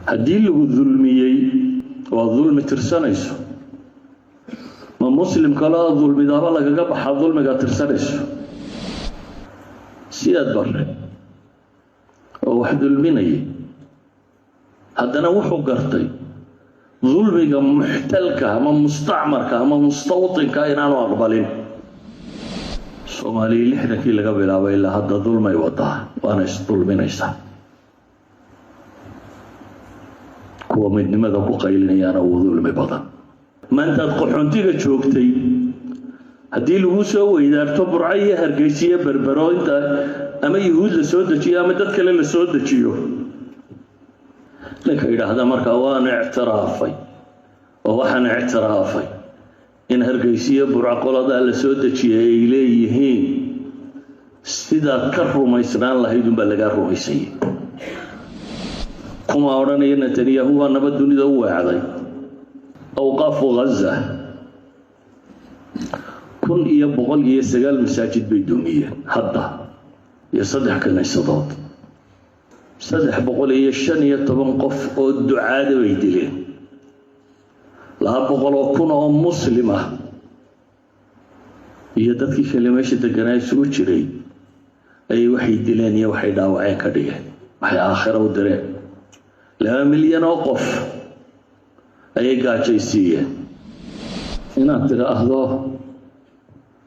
haddii lagu dulmiyey waa dulmi tirsanayso ma muslim kale dulmidaaba lagaga baxa dulmiga tirsanayso siyaad barre oo wax dulminayay haddana wuxuu gartay dulmiga muxtalka ama mustacmarka ama mustawtinka inaanu aqbalin Soomaaliya lixdankii laga bilaabay ilaa hadda dulmay wadaa waana isdulminaysaa kuwa midnimada ku qaylinayana uu dulmi badan maantaad qaxoontiga joogtay haddii lagu soo weydaarto Burco iyo Hargeysa iyo Berbero inta ama Yuhuud la soo dejiyo ama dad kale la soo dejiyo ninka yiraahdo marka waan ictiraafay oo waxaan ictiraafay in Hargeysa iyo Burco qolada la soo dejiyay ay leeyihiin sida ka rumaysnaan lahayd un baa laga rumaysay kuma oranaya Netanyahu waa nabad dunida u wacday awqaf Gaza kun iyo boqol iyo sagaal masaajid bay dumiyeen hadda iyo saddex kaniisadood 315 qof oo ducaada way dileen 200,000 oo muslim ah iyo dadkii kale meesha deganaa isugu jiray ay waxay dileen iyo waxay dhaawaceen ka dhigeen waxay aakhiro u direen 2 milyan oo qof ayay gaajaysiiyeen inaad tiraahdo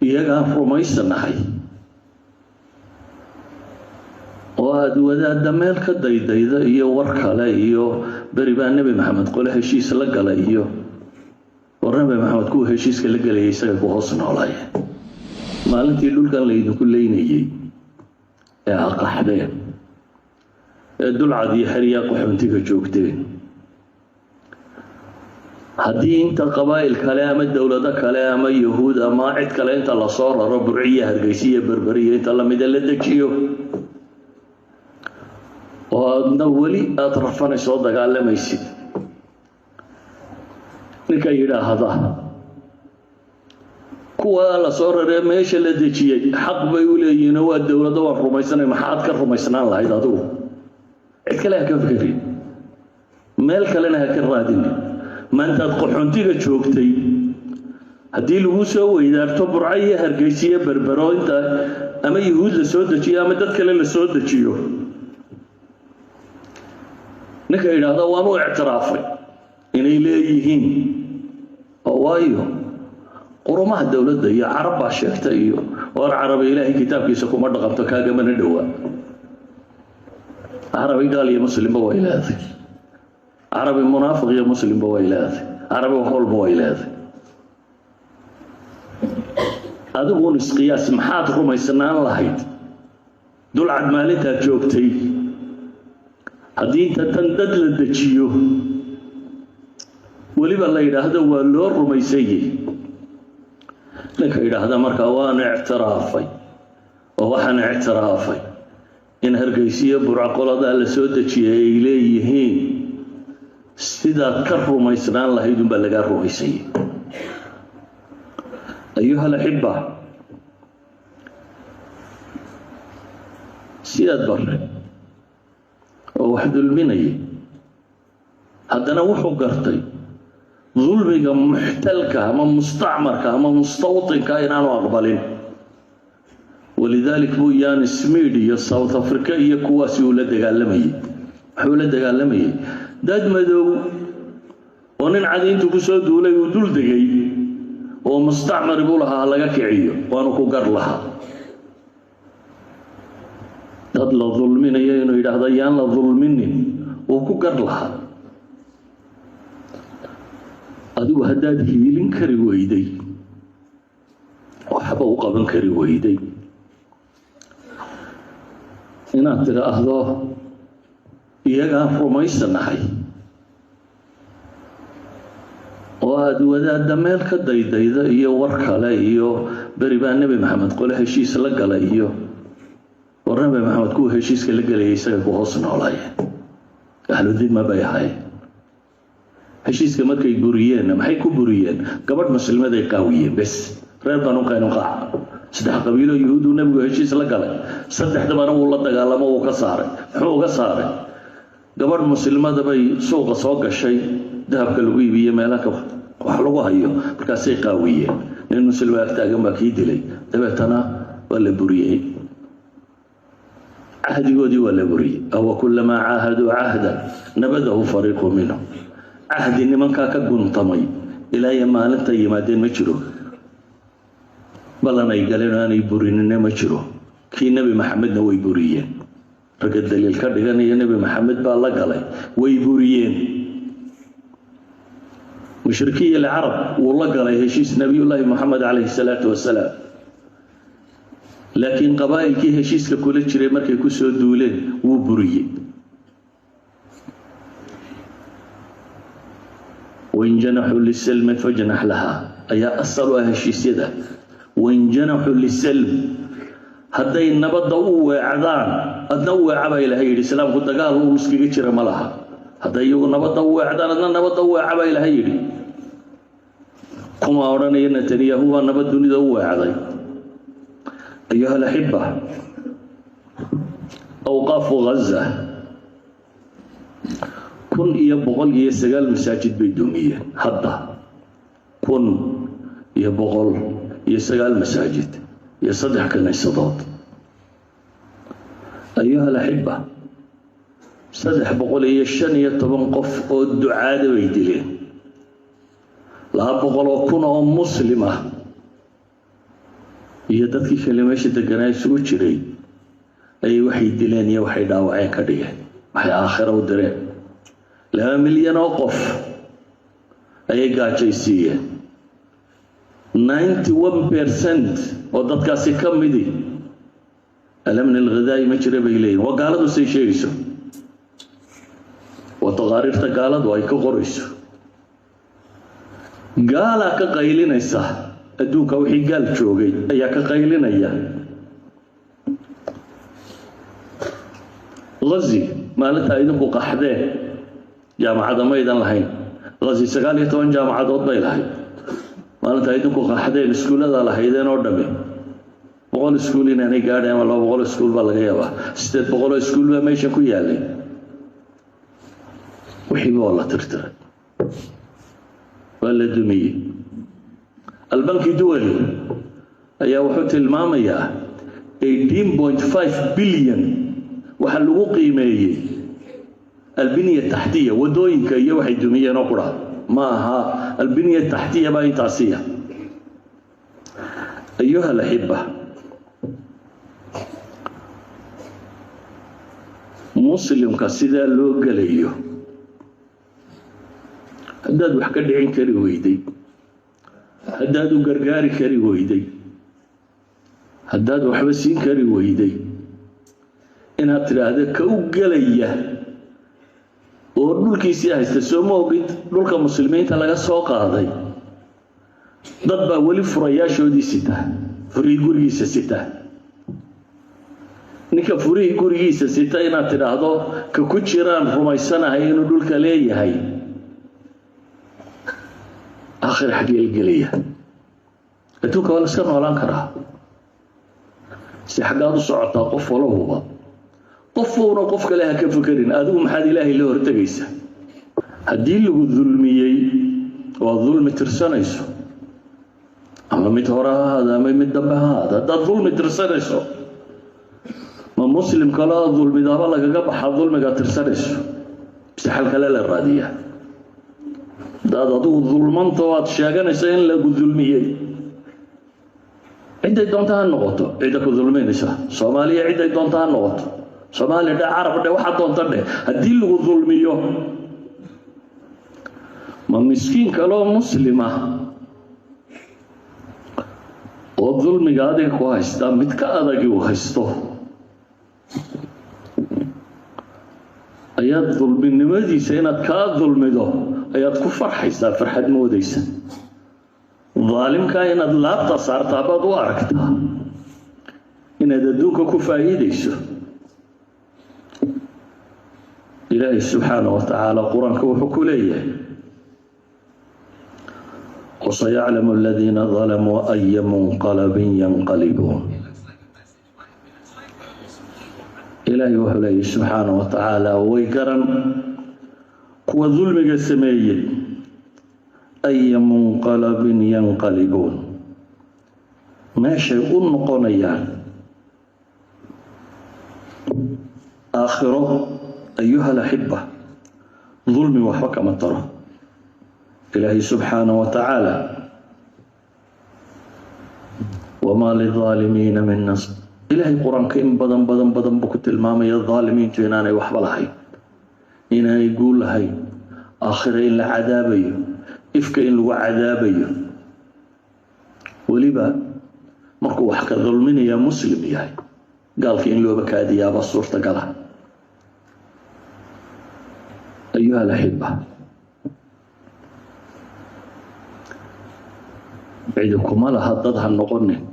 iyagaan rumaysanahay oo aad wadaadda meel ka daydayda iyo war kale iyo beri baa Nabi Maxamed qole heshiis la galay iyo Nabi Maxamed ku heshiiska la galay isaga ku hoos noolay maalintii dhulkan la idinku leeynayay ee qaxdeen ee dulcad iyo xiriya qaxoontiga joogteen haddii inta qabaa'il kale ama dawlado kale ama Yuhuud ama cid kale inta la soo raro Burciya Hargeysa iyo Berberi inta la mid la dejiyo oo aadna weli aad rafanayso dagaalamaysid ninka yiraahda kuwa la soo raray meesha la dejiyay xaq bay u leeyihiin waa dawladda wax rumaysanay maxaad ka rumaysnaan lahayd adigu cid kale ka fikirin meel kalena ha ka raadin maantaad qaxoontiga joogtay haddii lagu soo weydaarto Burco iyo Hargeysa iyo Berbero inta ama Yuhuud la soo dejiyo ama dad kale la soo dejiyo ninka yiraahdo waan u ictiraafay inay leeyihiin oo waayo qurumaha dawladda iyo carab baa sheegtay iyo war carab ilaahay kitaabkiisa kuma dhaqanto kaaga mana dhawaa عربي قال يا مسلم بويلاتي عربي منافق يا مسلم بويلاتي عربي وحول بويلاتي هذا هو القياس محات رميسنان لهيد دول عد مالتها جوبتي هذه تندد للدجيو وليبا الله يراهد هو اللور رميسيه لك يراهد مركا وانا اعترافي ووحنا اعترافي in Hargeysa iyo Burco qolada la soo dejiyay ay leeyihiin sida ka rumaysnaan lahayd un baa laga rumaysay ayuha al-ahibba siyaad barre oo wax dulminayay haddana wuxuu gartay dulmiga muxtalka ama mustacmarka ama mustawtinka inaanu aqbalin ولذلك هو يان سميدي يا ساوث افريكا هي كواسي ولا دغالمي ولا دغالمي داد مدو ونن عادينtu ku soo duulay oo dul degay oo mustacmar buu lahaa laga kiciyo waanu ku gar lahaa dad la dulminaya inuu yiraahdo yaan la dulminin oo ku gar lahaa adigu hadaad hiilin kari weyday waxba u qaban kari weyday inaad tiraahdo iyagaan rumaysanahay oo aad wadaadda meel ka daydayda iyo war kale iyo beri baa Nabi Maxamed qole heshiis la galay iyo Nabi Maxamed ku heshiiska la galay isaga ku hoos noolay ahlu dhimma bay ahay heshiiska markay buriyeen maxay ku buriyeen gabadh muslimada ay qaawiyeen bas reer banu qaynuqa saddex qabiilo Yuhuud nabigu heshiis la galay saddexdaba uu la dagaalamo oo ka saaray wuxuu uga saaray gabadh muslimada bay suuqa soo gashay dahabka lagu iibiyo meelaha wax lagu hayo markaasay qaawiyeen nin muslim ah taagan baa kii dilay dabeetana waa la buriyay ahdigoodii waa la buriyay aw kullama aahadu ahdan nabadahu fariiqun minhum ahdi nimanka ka guntamay ilaa maalinta yimaadeen ma jiro balan ay galeen aanay burinina ma jiro kii nabi maxamedna way buriyeen raga daliil ka dhiganaya nabi maxamed baa la galay way buriyeen mushrikiin العرب wala galay heshiis nabiyullaahi maxamed alayhi salaatu wasalaam laakiin qabaa'ilkii heshiiska kula jiray markay ku soo duuleen wuu buriyay وإن جنحوا للسلم فاجنح لها أي أصلوا هشيسيدا وإن جنحوا للسلم هدي النبض وعدان النوع عبا إلى هيد السلام قد قال هو مسكي جرى ملها هدي النبض وعدان النبض عبا إلى هيد كما أورانا ينتني هو النبض ندو وعدان أيها الأحبة أوقاف غزة كن يبغل يسجل مساجد بدونية حدا كن يبغل يسجل مساجد يصدح كنيسات أيها الأحبة صدح بقول يشن يتبنقف الدعاء ويدلين لا بقول كن مسلمة يدك كلمة شتكنا سوتشري أي وحيد دلين يا وحيد داوعي كريه وحي آخر ودرين 2 milyan oo qof ayay gaajaysiiyeen 91% oo dadkaasi ka midi alamn alghidaa'i ma jira bay leeyihiin waa gaaladu say sheegayso waa taqaariirta gaaladu ay ka qorayso gaala ka qaylinaysa adduunka wixii gaal joogay ayaa ka qaylinaya Ghazi maalinta idinku qaxdeen جامعة ميدان لهين غزي سقالي توان جامعة ضد لهين ما أنت أيدكم قاعدين سكول هذا لهيدين أردمي بقول سكولين أنا قاعد ولا بقول سكول بالغيابة استد بقول سكول ما يشكو يالي وحيبه والله ترتر ولا دمي البنك الدولي أي وحوت المامية 18.5 بليون وحلقوا قيمة البنية التحتية ودوينك هي واحد دمية نقرأ ماها البنية التحتية باي تعصية أيها الأحبة مسلم كسيدا لو قليو هدادو حكا دعين كري ويدي هدادو قرقاري كري ويدي هدادو حبسين كري ويدي إنها ترى هذا كو قليه oo dhulkiisii haysta soo moogid dhulka muslimiinta laga soo qaaday dad baa wali furayaashoodii sita furii gurigiisa sita ninka furii gurigiisa sita inaad tiraahdo ka ku jiraan rumaysanahay inuu dhulka leeyahay aakhir xagee geliya adduunka wala iska noolaan karaa si xagaad u socotaa qof walba qofuna qof kale ha ka fakirin adigu maxaad ilaahay la hortagaysa hadii lagu dulmiyay waa dulmi tirsanayso ama mid horaada ama mid dambaada dad dulmi tirsanayso ma muslim kala dulmi daba laga baxa dulmiga tirsanayso bixal kale la raadiya dad adigu dulmanta waad sheeganaysa in lagu dulmiyay ciday doontaa noqoto cida ku dulminaysa Soomaaliya ciday doontaa noqoto Soomaaliya da Arab da waxa doonta hadii lagu dulmiyo ma miskiin kale oo muslima oo dulmiga adeeg ku haysta mid ka adag uu haysto ayaad dulminimadiisa inaad ka dulmido ayaad ku farxaysaa farxad moodaysa ظالمka inaad laabta saartaa baad u aragtaa inaad adduunka ku faa'iideyso إلهي سبحانه وتعالى قرآن كوحكو ليه وسيعلم الذين ظلموا أي منقلب ينقلبون إلهي وحليه سبحانه وتعالى ويقرن قوى ظلمك السمية أي منقلب ينقلبون ما شيء نقنيان آخره أيها الأحبة ظلم وحكم الترى إلهي سبحانه وتعالى وما للظالمين من نصر إلهي قرآن كإن بدن بكت الماما يا الظالمين تيناني وحبلهي إنا يقول لهي آخر إلا عذابي إفك إن لو عذابي ولبا مركو وحكا ظلمين يا مسلم ياهي قال في إن لو بكادي يا بصورة قالها أيها الأحبة عيدكم لها ضدها النقنن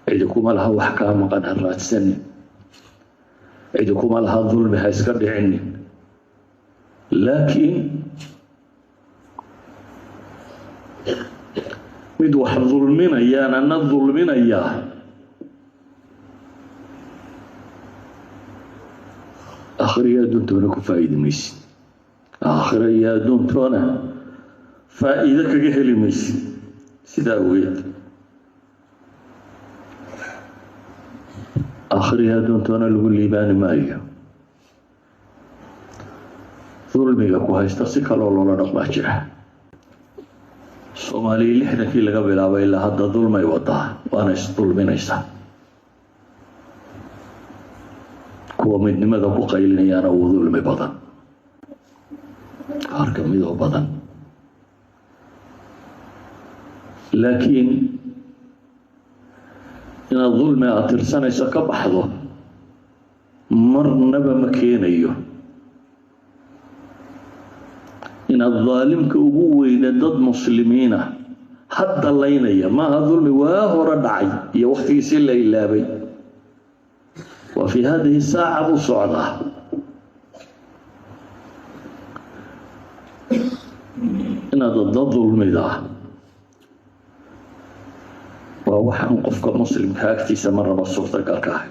عيدكم لها وحكام قد هرات سنين عيدكم لها ظلم هيسكر عني لكن مدوح ظلمين أيانا نظلمين أياه آخر يا دونتونا كفايد ميسي آخر يا دونتونا فائدة كجهل ميسي سيدا ويد آخر يا دونتونا اللي بان مايو ظلمي كو هايستا كالو لولا نقما جرا سومالي لحدا كي لغا بلاابا إلا هدا ظلمي وضع وانا ظلمينيسا kuwa midnimada ku qaylinayaan oo dulmi badan qaar ka mid oo badan laakiin ina dulmi atirsanaysa ka baxdo marnaba ma keenayo ina dhaalimka ugu weyna dad muslimiina hadda laynaya ma dulmi waa hore dhacay iyo waqtigiisii la ilaabay وفي هذه الساعة بصعدة إن ضد الظلم ذا ووحن قفك مسلم كاكتي سمر بصورتك الكاهي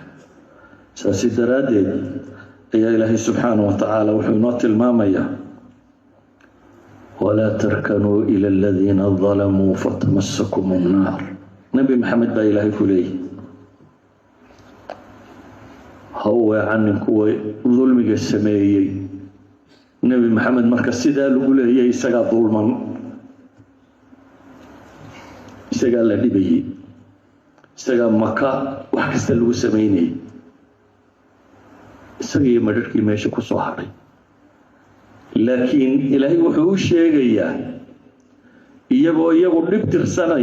ساسي درادي يا إلهي سبحانه وتعالى وحينات المامية ولا تركنوا إلى الذين ظلموا فتمسكم النار نبي محمد با إلهي كليه هو عن كوي ظلمي السمايي نبي محمد مركز سيدا لقول هي يسقى ظلما يسقى لدبي يسقى مكة وحكست له سميني يسقى مدركي ماشي كصحري لكن إلهي وحوش شيء يبغى نبتر سنة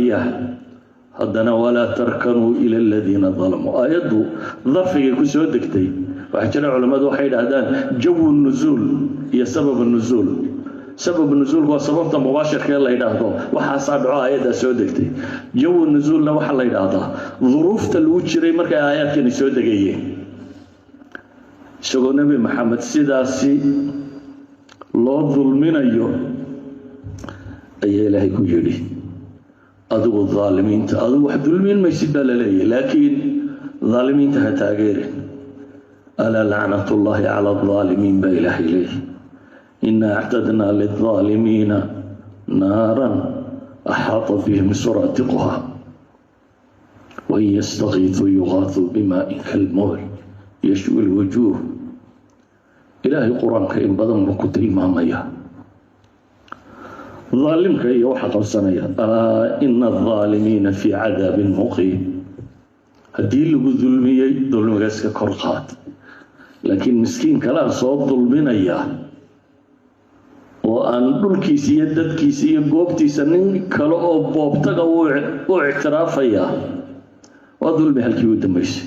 هدنا ولا تركنوا إلى الذين ظلموا آياته ظرفية كسو دكتي وحجنا علماء waxay dhahdaan جو النزول هي سبب النزول سبب النزول هو سبب مباشر كان لا يدهدو waxa saadco aayada soo degtay جو النزول la waxa la yiraahdaa ظروفta lagu jiray markay aayadkani soo degayeen isagoo nabi maxamed sidaasi loo dulminayo ayaa ilaahay ku yiri أدو الظالمين أدو واحد ظلمين ما يسيب لي لكن ظالمين تهتاجر ألا لعنة الله على الظالمين بإله إليه إنا اعتدنا للظالمين نارا أحاط بهم سرادقها وإن يستغيثوا يغاثوا بماء كالمهل يشوي الوجوه إلهي القرآن كريم بدن ركض إمامية ظالمك يوحى قرصانيا ألا إن الظالمين في عذاب مقيم هدي اللي ظلمي ظلم جاسك كرقات لكن مسكين كلا صوت ظلمنا إياه وأن دول كيسية دد كيسية قوبتي سنين كلا بوبتك واعتراف إياه وظلمي هالكيود ميسي